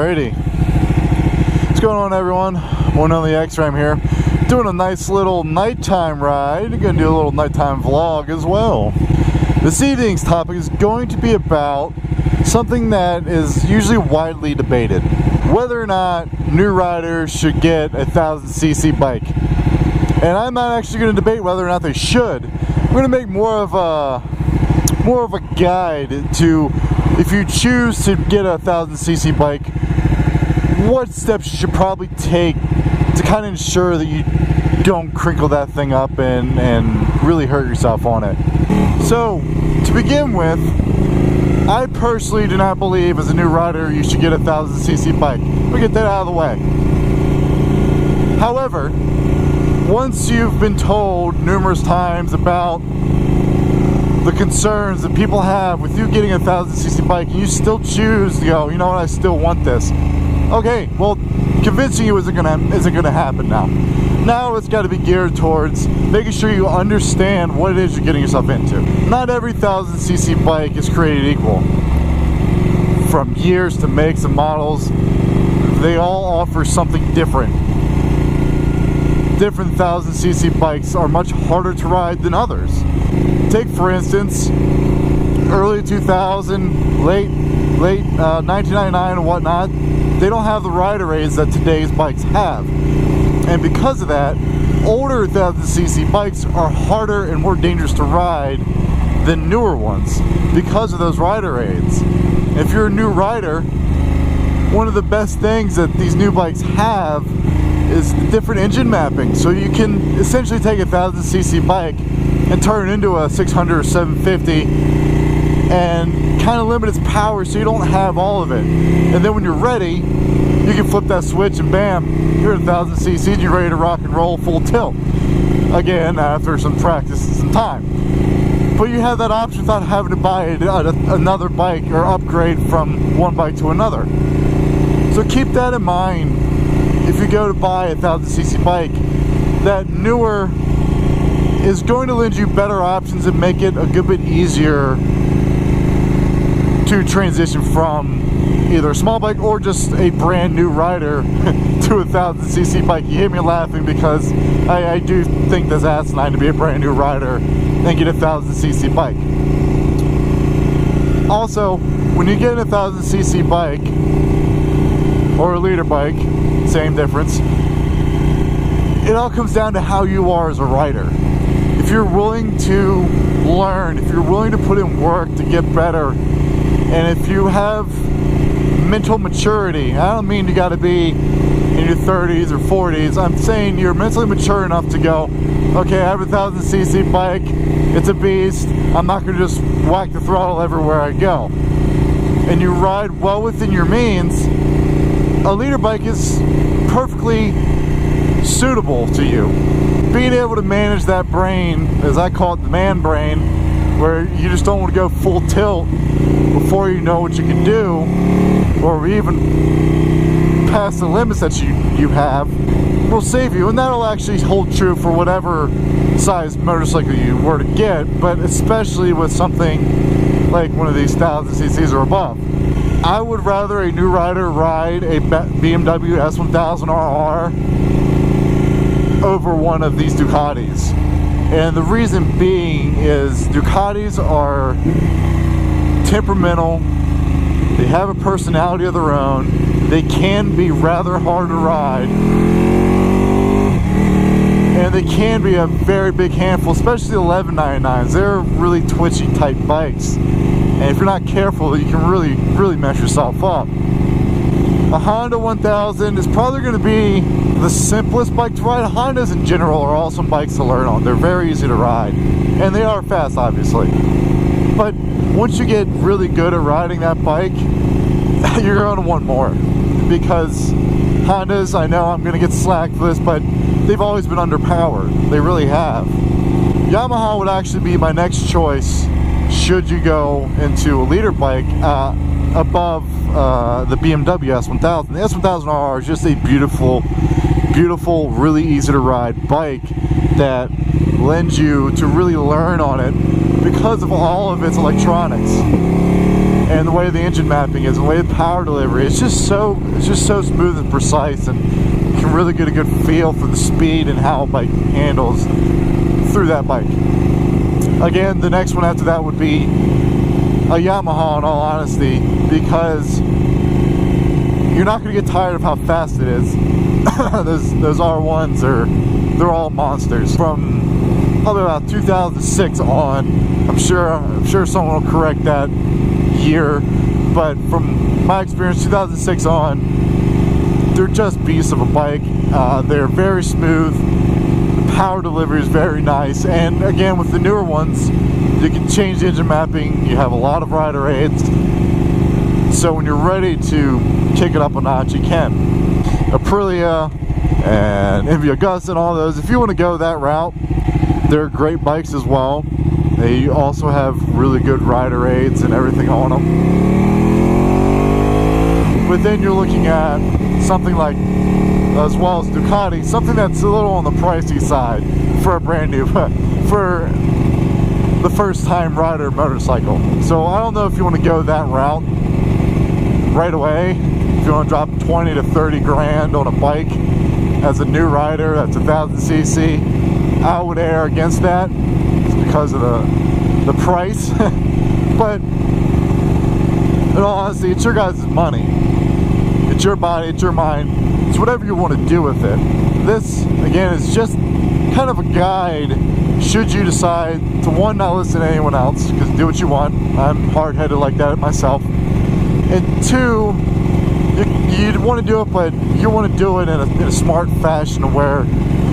Alrighty. What's going on, everyone? One on the X-Ram here. Doing a nice little nighttime ride. Gonna do a little nighttime vlog as well. This evening's topic is going to be about something that is usually widely debated. Whether or not new riders should get a 1000cc bike. And I'm not actually going to debate whether or not they should. I'm going to make more of a guide to, if you choose to get a 1000cc bike, what steps you should probably take to kind of ensure that you don't crinkle that thing up and really hurt yourself on it. So, to begin with, I personally do not believe as a new rider you should get a 1000cc bike. We'll get that out of the way. However, once you've been told numerous times about the concerns that people have with you getting a 1000cc bike and you still choose to go, you know what, I still want this. Okay, well, convincing you isn't gonna happen now. Now it's got to be geared towards making sure you understand what it is you're getting yourself into. Not every 1000cc bike is created equal. From years to makes and models, they all offer something different. Different 1000cc bikes are much harder to ride than others. Take, for instance, early 2000, late 1999 and whatnot, they don't have the rider aids that today's bikes have. And because of that, older 1000cc bikes are harder and more dangerous to ride than newer ones because of those rider aids. If you're a new rider, one of the best things that these new bikes have is the different engine mapping. So you can essentially take a 1000cc bike and turn it into a 600 or 750 and kind of limit its power so you don't have all of it. And then when you're ready, you can flip that switch and bam, you're at 1000cc and you're ready to rock and roll full tilt. Again, after some practice and some time. But you have that option without having to buy another bike or upgrade from one bike to another. So keep that in mind if you go to buy a 1000cc bike. That newer is going to lend you better options and make it a good bit easier to transition from either a small bike or just a brand new rider to a 1000cc bike. You hear me laughing because I do think that's asinine to be a brand new rider and get a 1000cc bike. Also, when you get a 1000cc bike or a leader bike, same difference, it all comes down to how you are as a rider. If you're willing to learn, if you're willing to put in work to get better, and if you have mental maturity, I don't mean you got to be in your 30s or 40s, I'm saying you're mentally mature enough to go, okay, I have a 1000cc bike, it's a beast, I'm not going to just whack the throttle everywhere I go. And you ride well within your means, a leader bike is perfectly suitable to you. Being able to manage that brain, as I call it, the man brain, where you just don't want to go full tilt before you know what you can do, or even past the limits that you have, will save you. And that'll actually hold true for whatever size motorcycle you were to get, but especially with something like one of these 1000cc's or above. I would rather a new rider ride a BMW S1000RR over one of these Ducatis. And the reason being is Ducatis are temperamental, they have a personality of their own, they can be rather hard to ride, and they can be a very big handful, especially the 1199s. They're really twitchy type bikes, and if you're not careful, you can really mess yourself up. A Honda 1000 is probably going to be the simplest bike to ride. Hondas in general are awesome bikes to learn on. They're very easy to ride, and they are fast, obviously. But once you get really good at riding that bike, you're going to want more. Because Hondas, I know I'm going to get slack for this, but they've always been underpowered. They really have. Yamaha would actually be my next choice should you go into a leader bike above the BMW S1000. The S1000RR is just a beautiful, really easy to ride bike that lends you to really learn on it because of all of its electronics. and the way the engine mapping is, the way the power delivery, it's just so smooth and precise, and you can really get a good feel for the speed and how a bike handles through that bike. Again, the next one after that would be a Yamaha, in all honesty, because you're not going to get tired of how fast it is. those R1s they're all monsters. From probably about 2006 on, I'm sure someone will correct that year, but from my experience, 2006 on, they're just beasts of a bike. They're very smooth. The power delivery is very nice, and again, with the newer ones, you can change the engine mapping. You have a lot of rider aids, so when you're ready to kick it up a notch, you can. Aprilia and MV Agusta and all those, if you want to go that route, they're great bikes as well. They also have really good rider aids and everything on them. But then you're looking at something like, as well as Ducati, something that's a little on the pricey side for a brand new, for the first time rider motorcycle. So I don't know if you want to go that route right away. If you want to drop 20 to 30 grand on a bike as a new rider that's 1,000cc, I would err against that. It's because of the price. But in all honesty, it's your guys' money. It's your body, it's your mind. It's whatever you want to do with it. This, again, is just kind of a guide should you decide to, one, not listen to anyone else, because do what you want. I'm hard-headed like that myself. And two, you want to do it, but you want to do it in a smart fashion where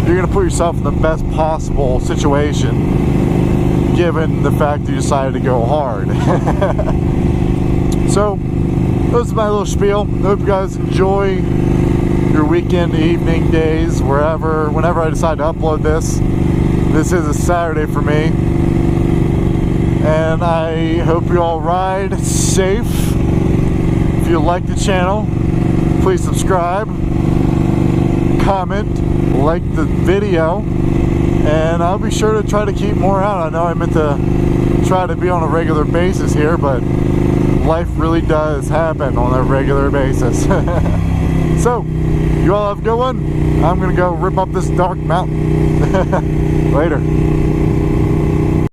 you're going to put yourself in the best possible situation, given the fact that you decided to go hard. So, this is my little spiel. I hope you guys enjoy your weekend, evening, days, whenever I decide to upload this. This is a Saturday for me. And I hope you all ride safe. If you like the channel, please subscribe, comment, like the video, and I'll be sure to try to keep more out. I know I meant to try to be on a regular basis here, but life really does happen on a regular basis. So, you all have a good one. I'm gonna go rip up this dark mountain. Later.